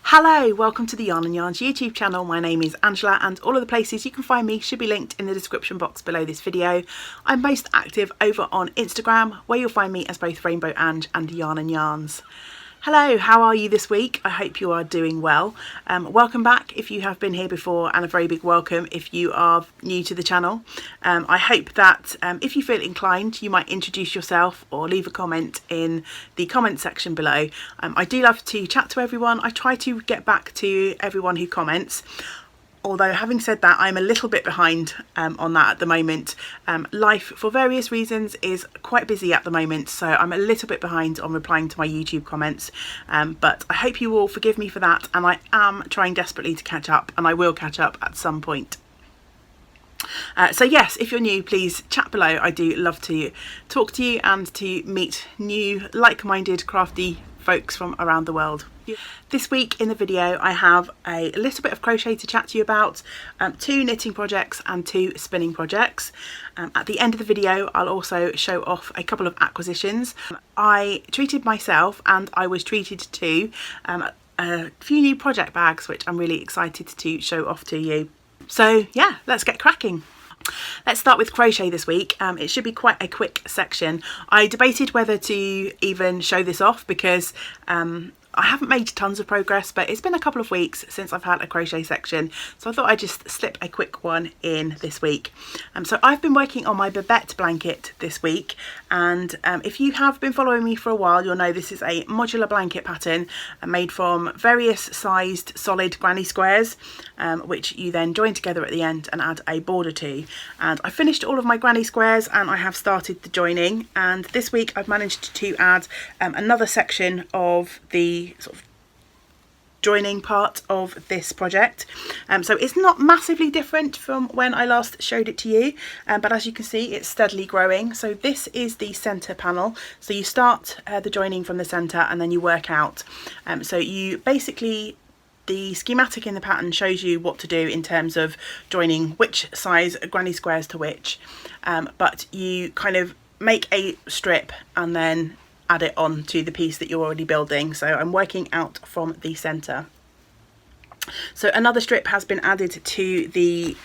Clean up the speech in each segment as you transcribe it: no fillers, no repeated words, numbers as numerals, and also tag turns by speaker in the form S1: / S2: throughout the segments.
S1: Hello, welcome to the Yarn and Yarns YouTube channel. My name is Angela and all of the places you can find me should be linked in the description box below this video. I'm most active over on Instagram, where you'll find me as both Rainbow Ange and Yarn and Yarns. Hello, how are you this week? I hope you are doing well. Welcome back if you have been here before, and a very big welcome if you are new to the channel. I hope that if you feel inclined, you might introduce yourself or leave a comment in the comment section below. I do love to chat to everyone. I try to get back to everyone who comments. Although having said that, I'm a little bit behind on that at the moment. Life, for various reasons, is quite busy at the moment, so I'm a little bit behind on replying to my YouTube comments. But I hope you will forgive me for that, and I am trying desperately to catch up, and I will catch up at some point. So yes, if you're new, please chat below. I do love to talk to you and to meet new like-minded crafty folks from around the world. This week in the video I have a little bit of crochet to chat to you about, 2 knitting projects and 2 spinning projects. At the end of the video I'll also show off a couple of acquisitions. I treated myself and I was treated to a few new project bags which I'm really excited to show off to you. So yeah, let's get cracking. Let's start with crochet this week. It should be quite a quick section. I debated whether to even show this off because I haven't made tons of progress, but it's been a couple of weeks since I've had a crochet section, so I thought I'd just slip a quick one in this week. So I've been working on my Babette blanket this week, and if you have been following me for a while, you'll know this is a modular blanket pattern made from various sized solid granny squares, which you then join together at the end and add a border to. And I finished all of my granny squares and I have started the joining, and this week I've managed to add another section of the sort of joining part of this project. So it's not massively different from when I last showed it to you, but as you can see it's steadily growing. So this is the center panel, so you start the joining from the center and then you work out. So you basically, the schematic in the pattern shows you what to do in terms of joining which size granny squares to which, but you kind of make a strip and then add it on to the piece that you're already building. So I'm working out from the center. So another strip has been added to the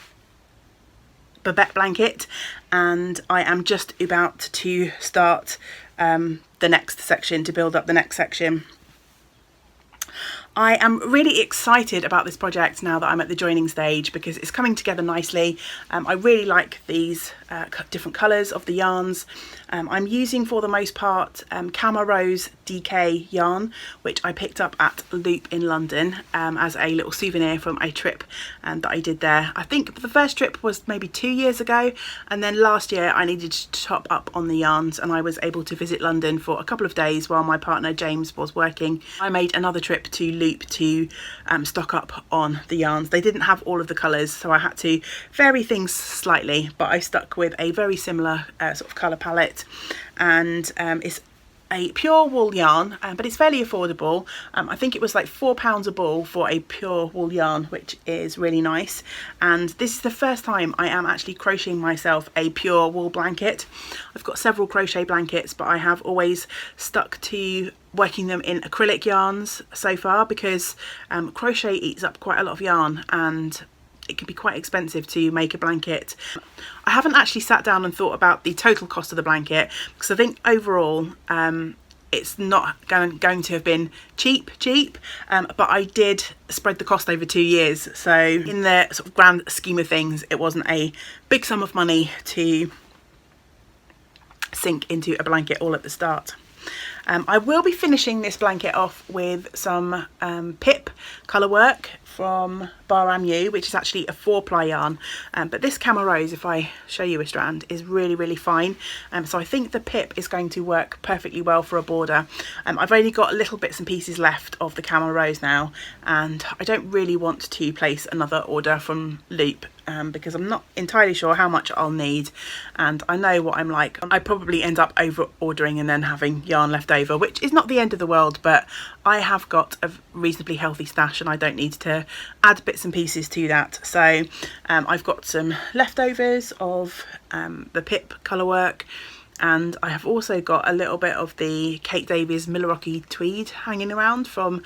S1: Babette blanket, and I am just about to start the next section, to build up the next section. I am really excited about this project now that I'm at the joining stage because it's coming together nicely. I really like these different colours of the yarns. I'm using for the most part Cama Rose DK yarn, which I picked up at Loop in London as a little souvenir from a trip that I did there. I think the first trip was maybe 2 years ago, and then last year I needed to top up on the yarns and I was able to visit London for a couple of days while my partner James was working. I made another trip to Loop to stock up on the yarns. They didn't have all of the colours, so I had to vary things slightly, but I stuck with a very similar sort of colour palette, and it's a pure wool yarn, but it's fairly affordable. I think it was like £4 a ball for a pure wool yarn, which is really nice. And this is the first time I am actually crocheting myself a pure wool blanket. I've got several crochet blankets, but I have always stuck to working them in acrylic yarns so far because crochet eats up quite a lot of yarn and it can be quite expensive to make a blanket. I haven't actually sat down and thought about the total cost of the blanket because I think overall it's not going to have been cheap, but I did spread the cost over 2 years. So in the sort of grand scheme of things, it wasn't a big sum of money to sink into a blanket all at the start. I will be finishing this blanket off with some pip colour work from Baram U, which is actually a 4-ply yarn, but this Cama Rose, if I show you a strand, is really fine, so I think the pip is going to work perfectly well for a border. I've only got little bits and pieces left of the Cama Rose now, and I don't really want to place another order from Loop because I'm not entirely sure how much I'll need, and I know what I'm like. I probably end up over ordering and then having yarn left over, which is not the end of the world, but I have got a reasonably healthy stash and I don't need to add bits and pieces to that. So I've got some leftovers of the pip colour work, and I have also got a little bit of the Kate Davies Milwaukee tweed hanging around from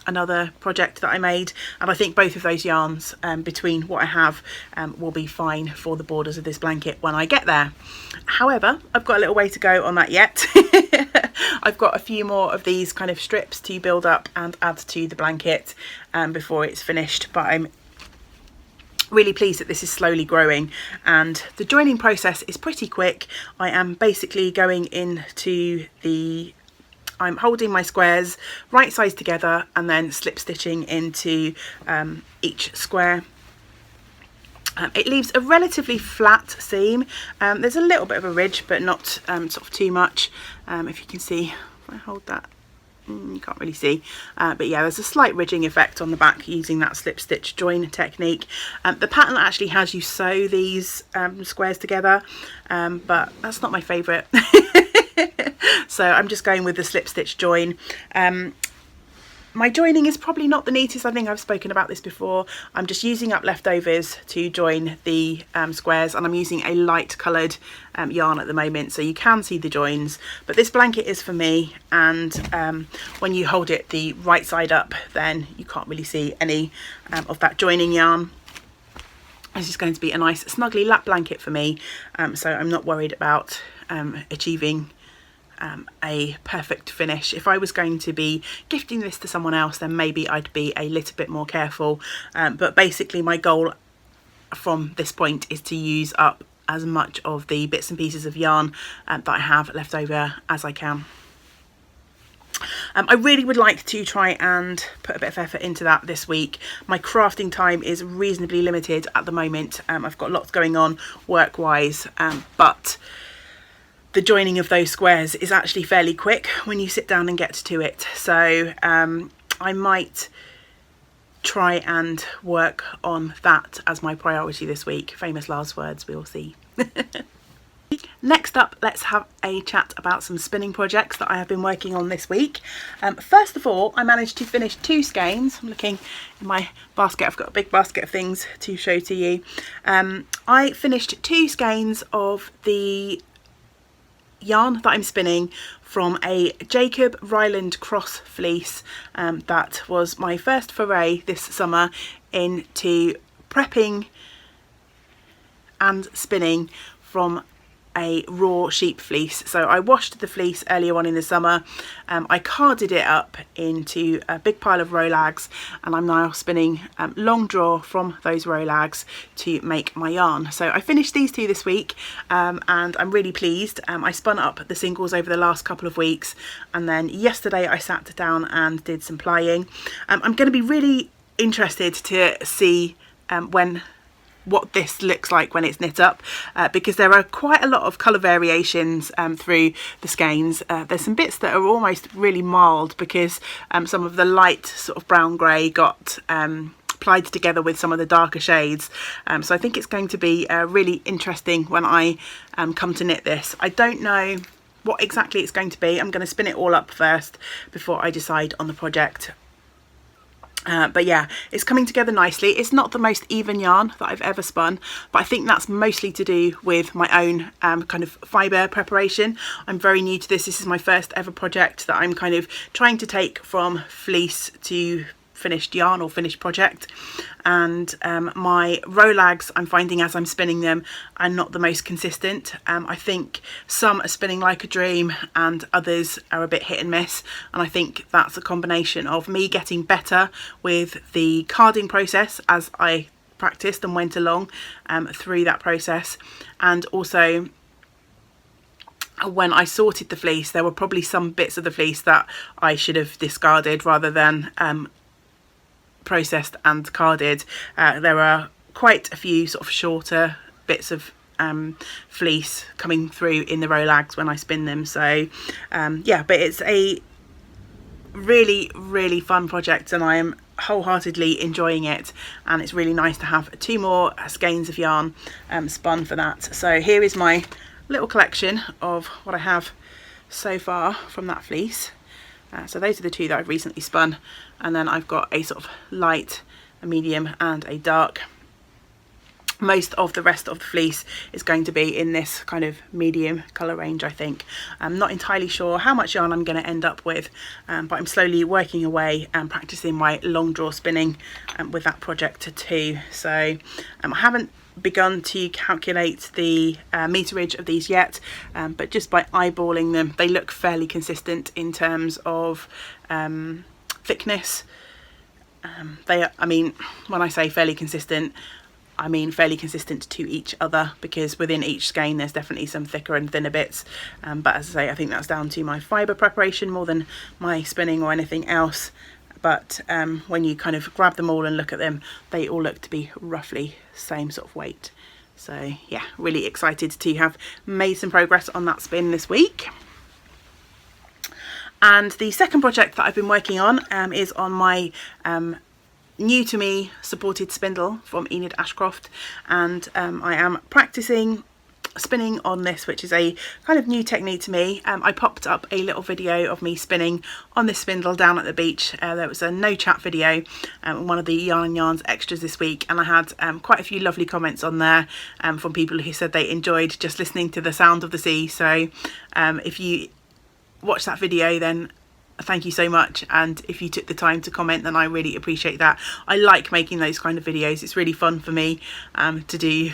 S1: another project that I made, and I think both of those yarns between what I have will be fine for the borders of this blanket when I get there. However, I've got a little way to go on that yet. I've got a few more of these kind of strips to build up and add to the blanket before it's finished, but I'm really pleased that this is slowly growing, and the joining process is pretty quick. I am basically going into I'm holding my squares right sides together and then slip stitching into each square. It leaves a relatively flat seam. There's a little bit of a ridge, but not sort of too much. If you can see, if I hold that, you can't really see, but yeah, there's a slight ridging effect on the back using that slip stitch join technique. The pattern actually has you sew these squares together, but that's not my favourite. So I'm just going with the slip stitch join. My joining is probably not the neatest. I think I've spoken about this before. I'm just using up leftovers to join the squares, and I'm using a light coloured yarn at the moment, so you can see the joins. But this blanket is for me, and when you hold it the right side up, then you can't really see any of that joining yarn. This is going to be a nice snuggly lap blanket for me, so I'm not worried about achieving a perfect finish. If I was going to be gifting this to someone else, then maybe I'd be a little bit more careful, but basically my goal from this point is to use up as much of the bits and pieces of yarn that I have left over as I can. I really would like to try and put a bit of effort into that this week. My crafting time is reasonably limited at the moment. I've got lots going on work wise, but the joining of those squares is actually fairly quick when you sit down and get to it. So I might try and work on that as my priority this week. Famous last words, we'll see. Next up, let's have a chat about some spinning projects that I have been working on this week. First of all, I managed to finish 2 skeins. I'm looking in my basket. I've got a big basket of things to show to you. I finished 2 skeins of the yarn that I'm spinning from a Jacob Ryland cross fleece. That was my first foray this summer into prepping and spinning from a raw sheep fleece. So I washed the fleece earlier on in the summer. I carded it up into a big pile of rolags, and I'm now spinning long draw from those rolags to make my yarn. So I finished these 2 this week, and I'm really pleased. I spun up the singles over the last couple of weeks, and then yesterday I sat down and did some plying. I'm going to be really interested to see what this looks like when it's knit up, because there are quite a lot of colour variations through the skeins. There's some bits that are almost really mild because some of the light sort of brown grey got plied together with some of the darker shades. So I think it's going to be really interesting when I come to knit this. I don't know what exactly it's going to be. I'm going to spin it all up first before I decide on the project. But yeah, it's coming together nicely. It's not the most even yarn that I've ever spun, but I think that's mostly to do with my own kind of fibre preparation. I'm very new to this. This is my first ever project that I'm kind of trying to take from fleece to finished yarn or finished project, and my rolags, I'm finding as I'm spinning them, are not the most consistent. I think some are spinning like a dream and others are a bit hit and miss, and I think that's a combination of me getting better with the carding process as I practiced and went along through that process, and also when I sorted the fleece there were probably some bits of the fleece that I should have discarded rather than processed and carded. There are quite a few sort of shorter bits of fleece coming through in the rolags when I spin them, so yeah, but it's a really fun project and I am wholeheartedly enjoying it, and it's really nice to have 2 more skeins of yarn spun for that. So here is my little collection of what I have so far from that fleece. So those are the 2 that I've recently spun, and then I've got a sort of light, a medium and a dark most of the rest of the fleece is going to be in this kind of medium colour range, I think. I'm not entirely sure how much yarn I'm going to end up with, but I'm slowly working away and practicing my long draw spinning with that project too. So I haven't begun to calculate the meterage of these yet, but just by eyeballing them, they look fairly consistent in terms of thickness. I mean, when I say fairly consistent, I mean fairly consistent to each other, because within each skein there's definitely some thicker and thinner bits, but as I say, I think that's down to my fibre preparation more than my spinning or anything else. But when you kind of grab them all and look at them, they all look to be roughly same sort of weight. So yeah, really excited to have made some progress on that spin this week. And the second project that I've been working on is on my new to me supported spindle from Enid Ashcroft, and I am practicing spinning on this, which is a kind of new technique to me. I popped up a little video of me spinning on this spindle down at the beach. There was a no chat video, one of the Yarn and Yarns extras this week, and I had quite a few lovely comments on there from people who said they enjoyed just listening to the sound of the sea. So if you watch that video, then thank you so much, and if you took the time to comment, then I really appreciate that. I like making those kind of videos. It's really fun for me to do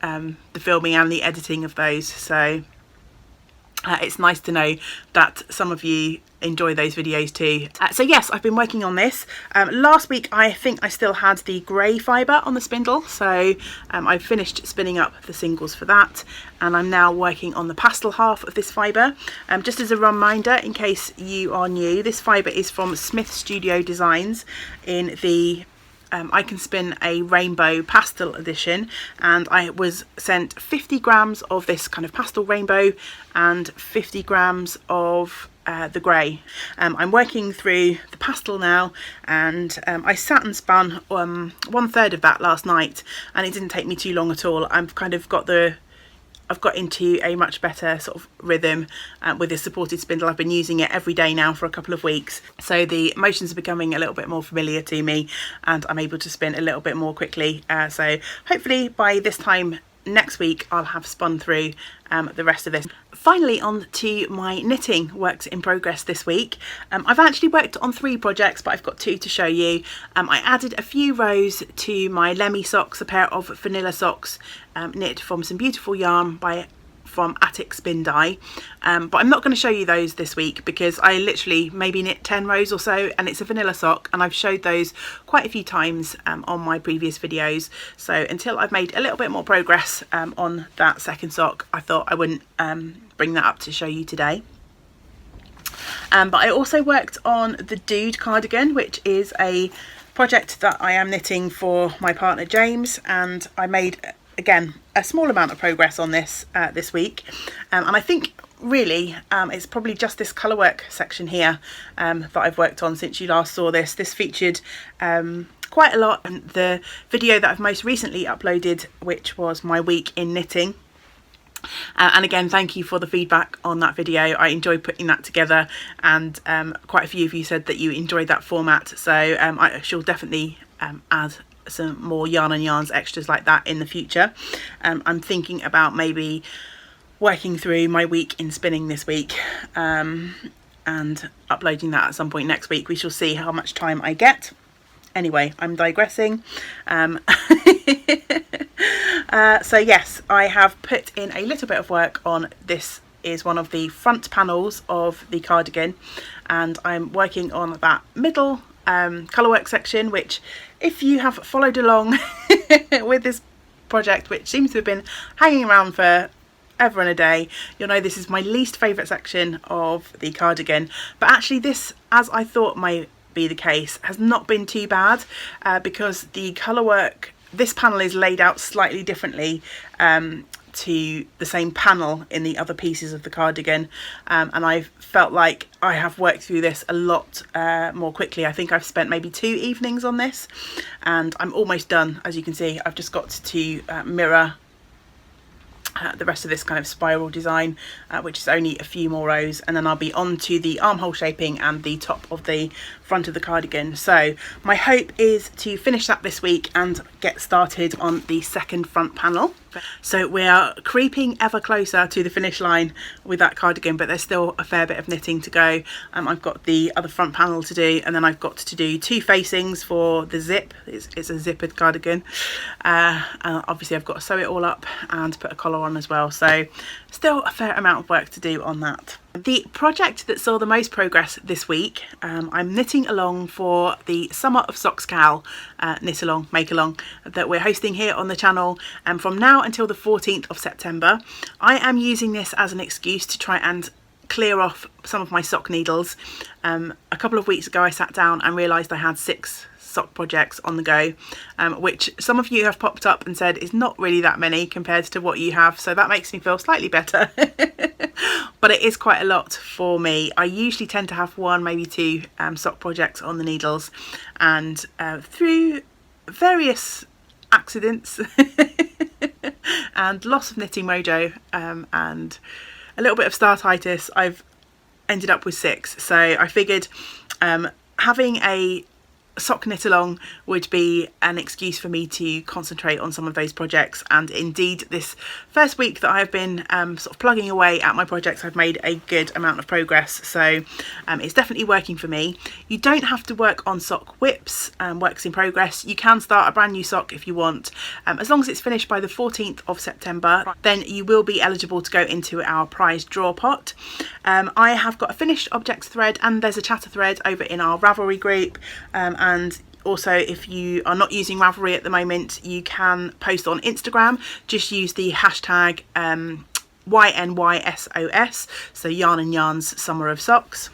S1: the filming and the editing of those, so it's nice to know that some of you enjoy those videos too. So yes, I've been working on this. Last week I think I still had the grey fibre on the spindle, so I've finished spinning up the singles for that, and I'm now working on the pastel half of this fibre. Just as a reminder, in case you are new, this fibre is from Smith Studio Designs in the I Can Spin a Rainbow Pastel edition, and I was sent 50 grams of this kind of pastel rainbow and 50 grams of the grey. I'm working through the pastel now, and I sat and spun 1/3 of that last night, and it didn't take me too long at all. I've got into a much better sort of rhythm with this supported spindle. I've been using it every day now for a couple of weeks, so the motions are becoming a little bit more familiar to me, and I'm able to spin a little bit more quickly. So hopefully by this time next week I'll have spun through the rest of this. Finally, on to my knitting works in progress this week. I've actually worked on 3 projects, but I've got 2 to show you. I added a few rows to my Lemmy socks, a pair of vanilla socks knit from some beautiful yarn from Attic Spin Dye, but I'm not going to show you those this week because I literally maybe knit 10 rows or so, and it's a vanilla sock, and I've showed those quite a few times on my previous videos. So until I've made a little bit more progress on that second sock, I thought I wouldn't bring that up to show you today. But I also worked on the Dude cardigan, which is a project that I am knitting for my partner James, and I made again a small amount of progress on this this week, and I think really it's probably just this colourwork section here that I've worked on since you last saw this. This featured quite a lot in the video that I've most recently uploaded, which was my week in knitting. And again, thank you for the feedback on that video. I enjoyed putting that together, and quite a few of you said that you enjoyed that format, so I shall definitely add some more Yarn and Yarns extras like that in the future. I'm thinking about maybe working through my week in spinning this week and uploading that at some point next week. We shall see how much time I get. Anyway, I'm digressing. So yes, I have put in a little bit of work on this. Is one of the front panels of the cardigan, and I'm working on that middle colourwork section, which if you have followed along with this project, which seems to have been hanging around for ever and a day, you'll know this is my least favourite section of the cardigan. But actually this, as I thought might be the case, has not been too bad because the colourwork, this panel is laid out slightly differently to the same panel in the other pieces of the cardigan, and I've felt like I have worked through this a lot more quickly. I think I've spent maybe 2 evenings on this, and I'm almost done. As you can see, I've just got to mirror the rest of this kind of spiral design, which is only a few more rows, and then I'll be on to the armhole shaping and the top of the front of the cardigan. So my hope is to finish that this week and get started on the second front panel. So we are creeping ever closer to the finish line with that cardigan, but there's still a fair bit of knitting to go. I've got the other front panel to do, and then I've got to do 2 facings for the zip. It's a zippered cardigan, and obviously I've got to sew it all up and put a collar on as well, so still a fair amount of work to do on that. The project that saw the most progress this week, I'm knitting along for the Summer of Socks Cal knit along, make along that we're hosting here on the channel, and from now until the 14th of September. I am using this as an excuse to try and clear off some of my sock needles. A couple of weeks ago I sat down and realised I had 6 sock projects on the go, which some of you have popped up and said is not really that many compared to what you have, so that makes me feel slightly better. But it is quite a lot for me. I usually tend to have 1, maybe 2 sock projects on the needles, and through various accidents and loss of knitting mojo and a little bit of startitis, I've ended up with 6. So I figured having a sock knit along would be an excuse for me to concentrate on some of those projects, and indeed this first week that I've been sort of plugging away at my projects, I've made a good amount of progress, so it's definitely working for me. You don't have to work on sock whips, works in progress. You can start a brand new sock if you want, as long as it's finished by the 14th of September, then you will be eligible to go into our prize draw pot. I have got a finished objects thread, and there's a chatter thread over in our Ravelry group, and also if you are not using Ravelry at the moment, you can post on Instagram. Just use the hashtag YNYSOS, so Yarn and Yarns Summer of Socks.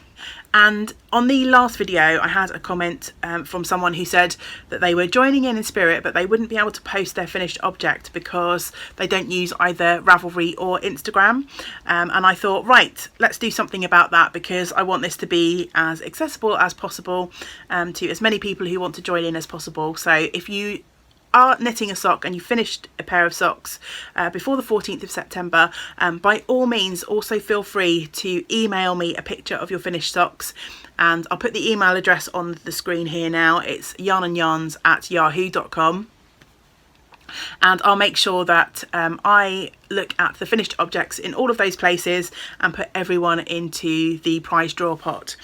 S1: And on the last video I had a comment from someone who said that they were joining in spirit, but they wouldn't be able to post their finished object because they don't use either Ravelry or Instagram. And I thought, right, let's do something about that, because I want this to be as accessible as possible to as many people who want to join in as possible. So if you are knitting a sock and you finished a pair of socks before the 14th of September, by all means also feel free to email me a picture of your finished socks, and I'll put the email address on the screen here now. It's yarnandyarns@yahoo.com, and I'll make sure that I look at the finished objects in all of those places and put everyone into the prize draw pot.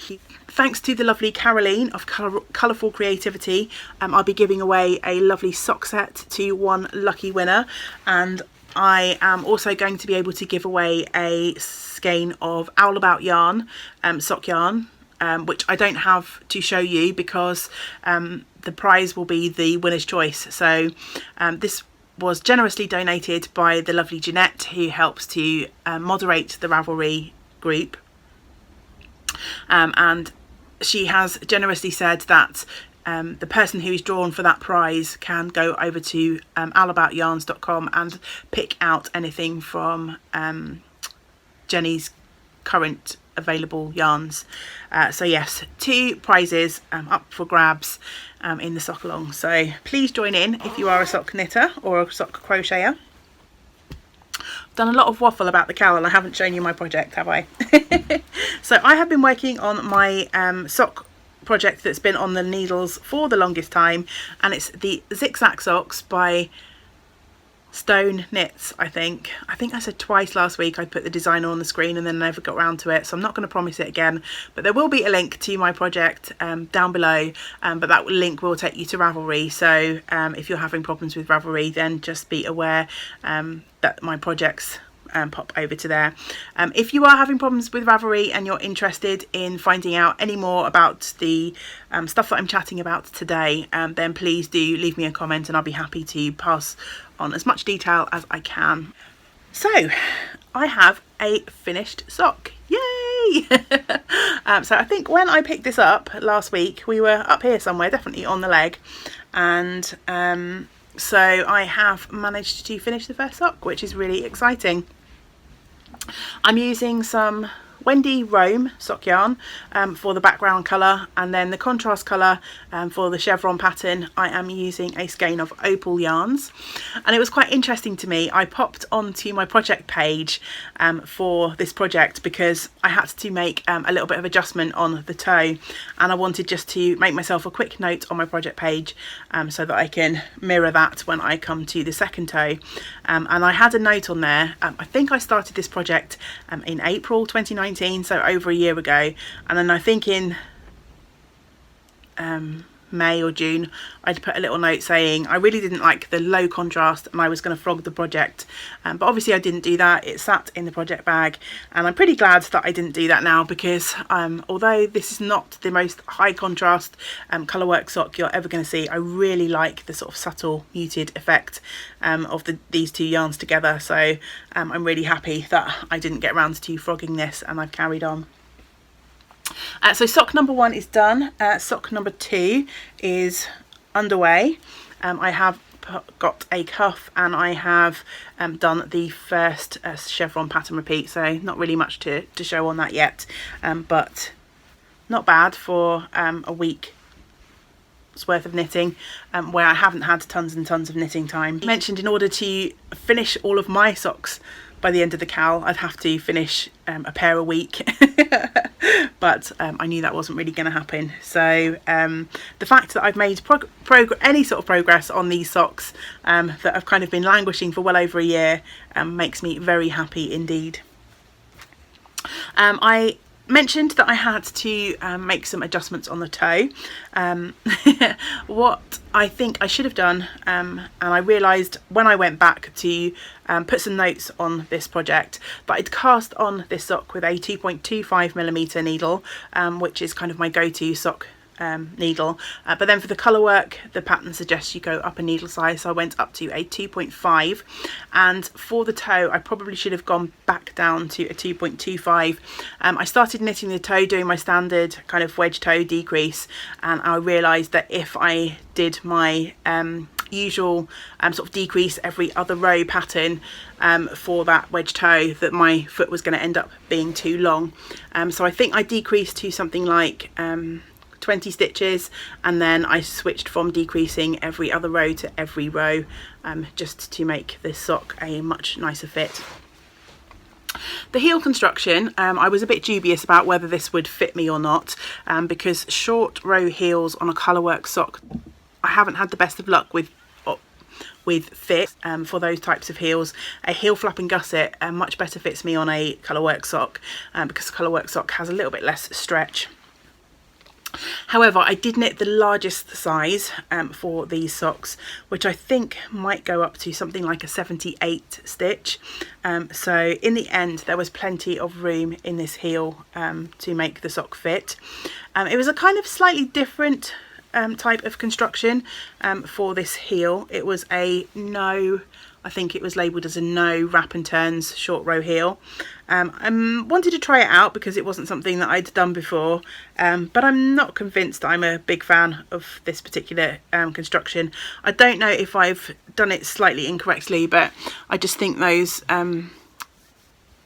S1: Thanks to the lovely Caroline of Colourful Creativity, I'll be giving away a lovely sock set to 1 lucky winner, and I am also going to be able to give away a skein of Owl About yarn, sock yarn, which I don't have to show you because the prize will be the winner's choice. So this was generously donated by the lovely Jeanette, who helps to moderate the Ravelry group, and she has generously said that the person who is drawn for that prize can go over to owlaboutyarns.com and pick out anything from Jenny's current available yarns. So yes, 2 prizes up for grabs in the sock along, so please join in if you are a sock knitter or a sock crocheter. I've done a lot of waffle about the cowl and I haven't shown you my project, have I? So I have been working on my sock project that's been on the needles for the longest time, and it's the Zigzag Socks by Stone Knits. I think I said twice last week I'd put the design on the screen and then never got around to it, so I'm not going to promise it again, but there will be a link to my project down below, but that link will take you to Ravelry. So if you're having problems with Ravelry, then just be aware that my projects pop over to there. If you are having problems with Ravelry and you're interested in finding out any more about the stuff that I'm chatting about today, then please do leave me a comment and I'll be happy to pass on as much detail as I can. So I have a finished sock. Yay! So I think when I picked this up last week, we were up here somewhere, definitely on the leg, and so I have managed to finish the first sock, which is really exciting. I'm using some Wendy Rome sock yarn for the background colour, and then the contrast colour for the chevron pattern I am using a skein of Opal yarns. And it was quite interesting to me, I popped onto my project page for this project because I had to make a little bit of adjustment on the toe, and I wanted just to make myself a quick note on my project page so that I can mirror that when I come to the second toe. And I had a note on there. I think I started this project in April 2019, so over a year ago, and then I think in May or June I'd put a little note saying I really didn't like the low contrast and I was going to frog the project, but obviously I didn't do that. It sat in the project bag, and I'm pretty glad that I didn't do that now, because although this is not the most high contrast colourwork sock you're ever going to see, I really like the sort of subtle muted effect of these two yarns together. So I'm really happy that I didn't get around to frogging this, and I've carried on. So sock number 1 is done. Sock number 2 is underway. I have got a cuff, and I have done the first chevron pattern repeat, so not really much to show on that yet, but not bad for a week's worth of knitting where I haven't had tons and tons of knitting time. I mentioned in order to finish all of my socks by the end of the cal I'd have to finish a pair a week, but I knew that wasn't really going to happen. So the fact that I've made any sort of progress on these socks that have kind of been languishing for well over a year makes me very happy indeed. I mentioned that I had to make some adjustments on the toe. What I think I should have done, and I realised when I went back to put some notes on this project, that I'd cast on this sock with a 2.25mm needle, which is kind of my go-to sock needle, but then for the colour work the pattern suggests you go up a needle size, so I went up to a 2.5, and for the toe I probably should have gone back down to a 2.25. I started knitting the toe doing my standard kind of wedge toe decrease, and I realised that if I did my usual sort of decrease every other row pattern for that wedge toe, that my foot was going to end up being too long. So I think I decreased to something like 20 stitches, and then I switched from decreasing every other row to every row, just to make this sock a much nicer fit. The heel construction, I was a bit dubious about whether this would fit me or not, because short row heels on a colourwork sock I haven't had the best of luck with fit for those types of heels. A heel flap and gusset much better fits me on a colourwork sock, because a colourwork sock has a little bit less stretch. However, I did knit the largest size for these socks, which I think might go up to something like a 78 stitch. So in the end there was plenty of room in this heel to make the sock fit. It was a kind of slightly different type of construction for this heel. It was a no, I think it was labelled as a no wrap and turns short row heel. I wanted to try it out because it wasn't something that I'd done before, but I'm not convinced I'm a big fan of this particular construction. I don't know if I've done it slightly incorrectly, but I just think those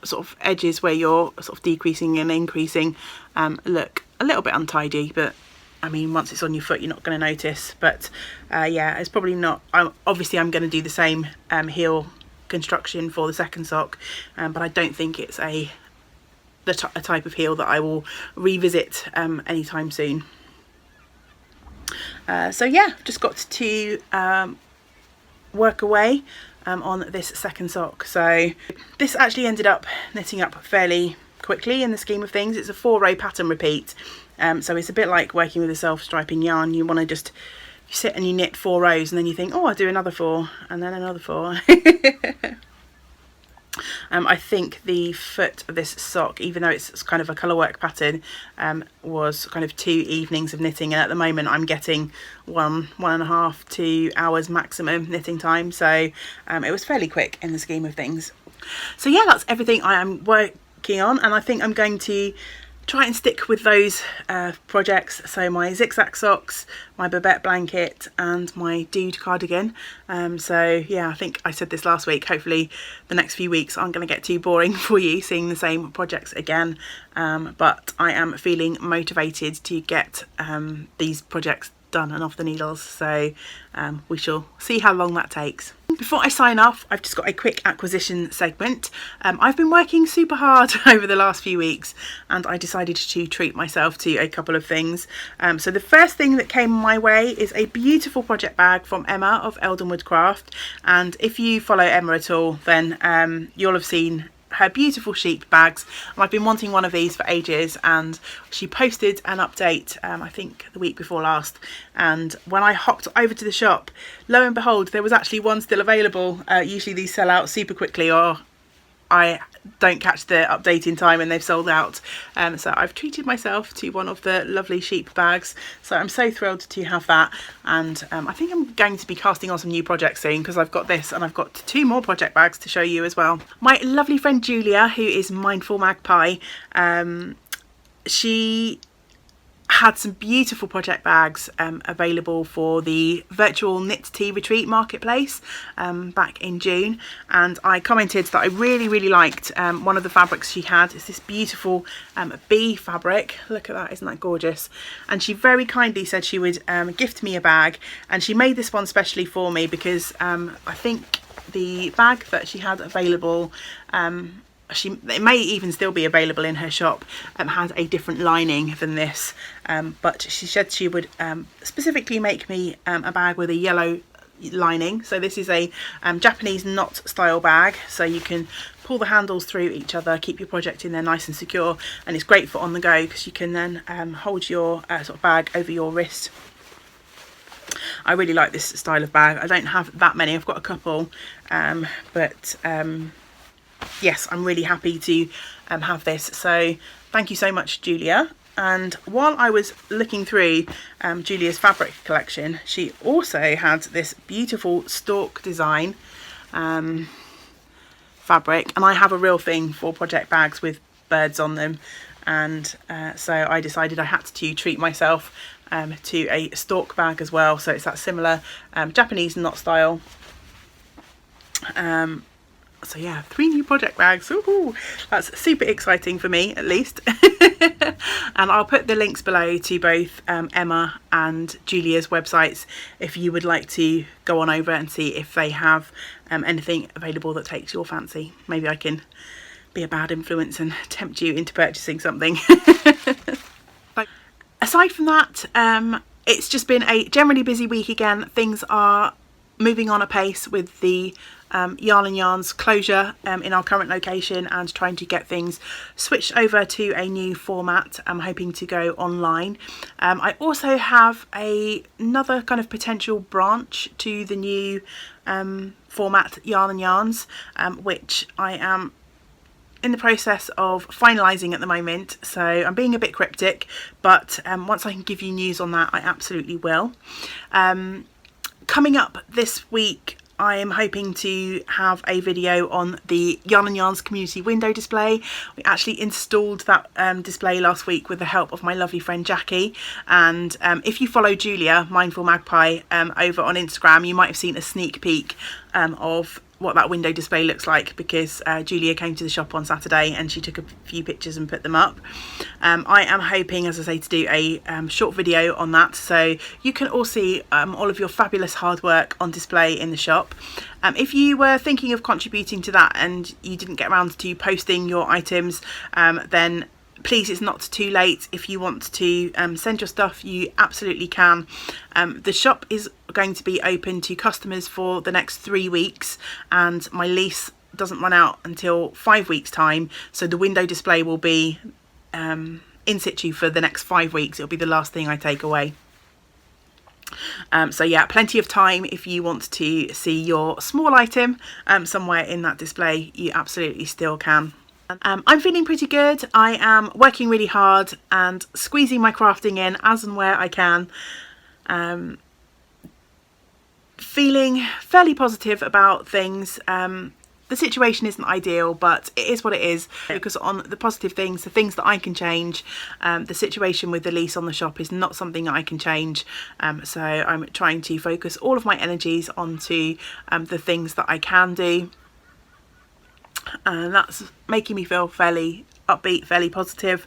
S1: sort of edges where you're sort of decreasing and increasing look a little bit untidy, but I mean, once it's on your foot you're not going to notice. But yeah, it's probably not, obviously I'm going to do the same heel construction for the second sock, but I don't think it's a type of heel that I will revisit anytime soon. So yeah, just got to work away on this second sock. So this actually ended up knitting up fairly quickly in the scheme of things. It's a 4-row pattern repeat, so it's a bit like working with a self-striping yarn. You want to just sit and you knit 4 rows and then you think, oh, I'll do another 4 and then another 4. I think the foot of this sock, even though it's kind of a colourwork pattern, was kind of 2 evenings of knitting, and at the moment I'm getting 1.5 to 2 hours maximum knitting time, so it was fairly quick in the scheme of things. So yeah, that's everything I am working on, and I think I'm going to try and stick with those projects. So my zigzag socks, my Babette blanket and my dude cardigan. So yeah, I think I said this last week, hopefully the next few weeks aren't going to get too boring for you seeing the same projects again, but I am feeling motivated to get these projects done and off the needles, so we shall see how long that takes. Before I sign off, I've just got a quick acquisition segment. I've been working super hard over the last few weeks and I decided to treat myself to a couple of things. So the first thing that came my way is a beautiful project bag from Emma of Eldenwood Craft, and if you follow Emma at all, then you'll have seen her beautiful sheep bags, and I've been wanting one of these for ages, and she posted an update I think the week before last, and when I hopped over to the shop, lo and behold, there was actually one still available. Usually these sell out super quickly, or I don't catch the update in time and they've sold out. So I've treated myself to one of the lovely sheep bags, so I'm so thrilled to have that, and I think I'm going to be casting on some new projects soon because I've got this and I've got 2 more project bags to show you as well. My lovely friend Julia, who is Mindful Magpie, she had some beautiful project bags available for the virtual knit tea retreat marketplace back in June, and I commented that I really liked one of the fabrics she had. It's this beautiful bee fabric. Look at that, isn't that gorgeous? And she very kindly said she would gift me a bag, and she made this one specially for me because I think the bag that she had available, it may even still be available in her shop, had a different lining than this, but she said she would specifically make me a bag with a yellow lining. So this is a Japanese knot style bag, so you can pull the handles through each other, keep your project in there nice and secure, and it's great for on the go because you can then hold your sort of bag over your wrist. I really like this style of bag. I don't have that many, I've got a couple, but yes, I'm really happy to have this. So thank you so much, Julia. And while I was looking through Julia's fabric collection, she also had this beautiful stork design fabric, and I have a real thing for project bags with birds on them, and so I decided I had to treat myself to a stork bag as well. So it's that similar Japanese knot style. So yeah, 3 new project bags. Ooh, that's super exciting for me, at least. And I'll put the links below to both Emma and Julia's websites if you would like to go on over and see if they have anything available that takes your fancy. Maybe I can be a bad influence and tempt you into purchasing something. Aside from that, it's just been a generally busy week again. Things are moving on apace with the Yarn and Yarns closure in our current location, and trying to get things switched over to a new format. I'm hoping to go online. I also have another kind of potential branch to the new format Yarn and Yarns, which I am in the process of finalising at the moment, so I'm being a bit cryptic, but once I can give you news on that, I absolutely will. Coming up this week, I am hoping to have a video on the Yarn and Yarns community window display. We actually installed that display last week with the help of my lovely friend Jackie, and if you follow Julia, Mindful Magpie, over on Instagram, you might have seen a sneak peek of what that window display looks like, because Julia came to the shop on Saturday and she took a few pictures and put them up. I am hoping, as I say, to do a short video on that, so you can all see all of your fabulous hard work on display in the shop. If you were thinking of contributing to that and you didn't get around to posting your items, then please, it's not too late. If you want to send your stuff, you absolutely can. The shop is going to be open to customers for the next 3 weeks, and my lease doesn't run out until 5 weeks time, so the window display will be in situ for the next 5 weeks. It'll be the last thing I take away. So yeah, plenty of time. If you want to see your small item somewhere in that display, you absolutely still can. I'm feeling pretty good. I am working really hard and squeezing my crafting in as and where I can. Feeling fairly positive about things. the situation isn't ideal, but it is what it is. Focus on the positive things, the things that I can change. The situation with the lease on the shop is not something I can change, so I'm trying to focus all of my energies onto the things that I can do, and that's making me feel fairly upbeat, fairly positive.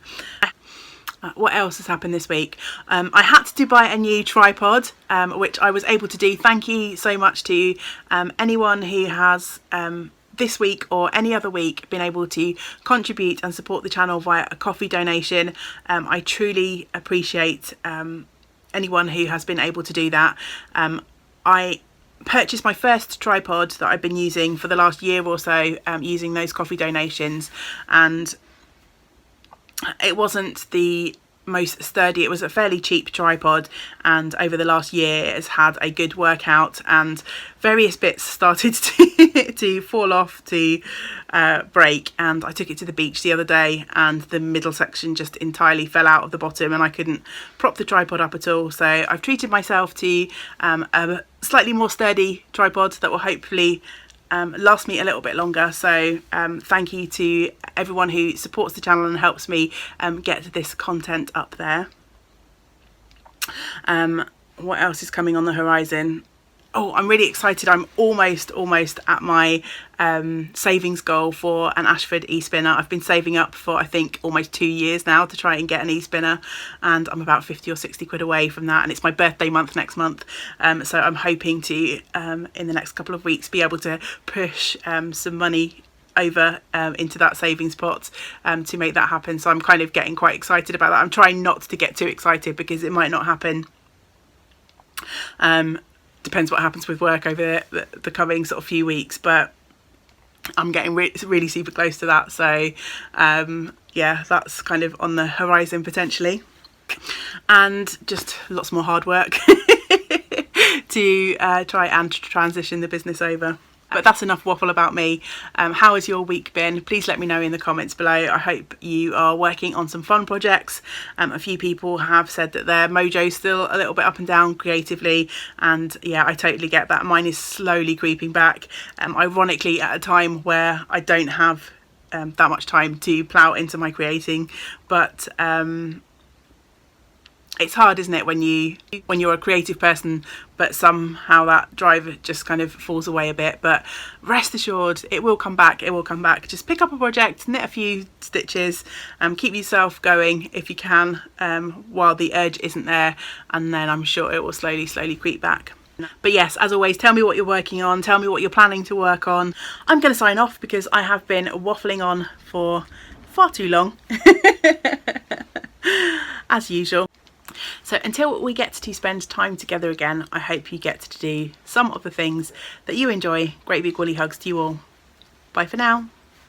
S1: What else has happened this week? I had to buy a new tripod, which I was able to do. Thank you so much to anyone who has this week or any other week been able to contribute and support the channel via a coffee donation. I truly appreciate anyone who has been able to do that. I purchased my first tripod that I've been using for the last year or so, using those coffee donations, and it wasn't the most sturdy. It was a fairly cheap tripod, and over the last year it has had a good workout, and various bits started to fall off, to break, and I took it to the beach the other day and the middle section just entirely fell out of the bottom and I couldn't prop the tripod up at all. So I've treated myself to a slightly more sturdy tripod that will hopefully last me a little bit longer. So thank you to everyone who supports the channel and helps me get this content up there. What else is coming on the horizon? Oh, I'm really excited. I'm almost at my savings goal for an Ashford e-spinner. I've been saving up for I think almost 2 years now to try and get an e-spinner, and I'm about 50 or 60 quid away from that, and it's my birthday month next month, so I'm hoping to in the next couple of weeks be able to push some money over into that savings pot to make that happen. So I'm kind of getting quite excited about that. I'm trying not to get too excited because it might not happen. Depends what happens with work over the coming sort of few weeks, but I'm getting really super close to that. So yeah, that's kind of on the horizon potentially, and just lots more hard work to try and transition the business over. But that's enough waffle about me. How has your week been? Please let me know in the comments below. I hope you are working on some fun projects. A few people have said that their mojo's still a little bit up and down creatively, and yeah, I totally get that. Mine is slowly creeping back, ironically at a time where I don't have that much time to plough into my creating, but it's hard, isn't it, when you're a creative person but somehow that drive just kind of falls away a bit. But rest assured, it will come back, it will come back. Just pick up a project, knit a few stitches, keep yourself going if you can, while the urge isn't there, and then I'm sure it will slowly creep back. But yes, as always, tell me what you're working on, tell me what you're planning to work on. I'm going to sign off because I have been waffling on for far too long as usual. So until we get to spend time together again, I hope you get to do some of the things that you enjoy. Great big woolly hugs to you all. Bye for now.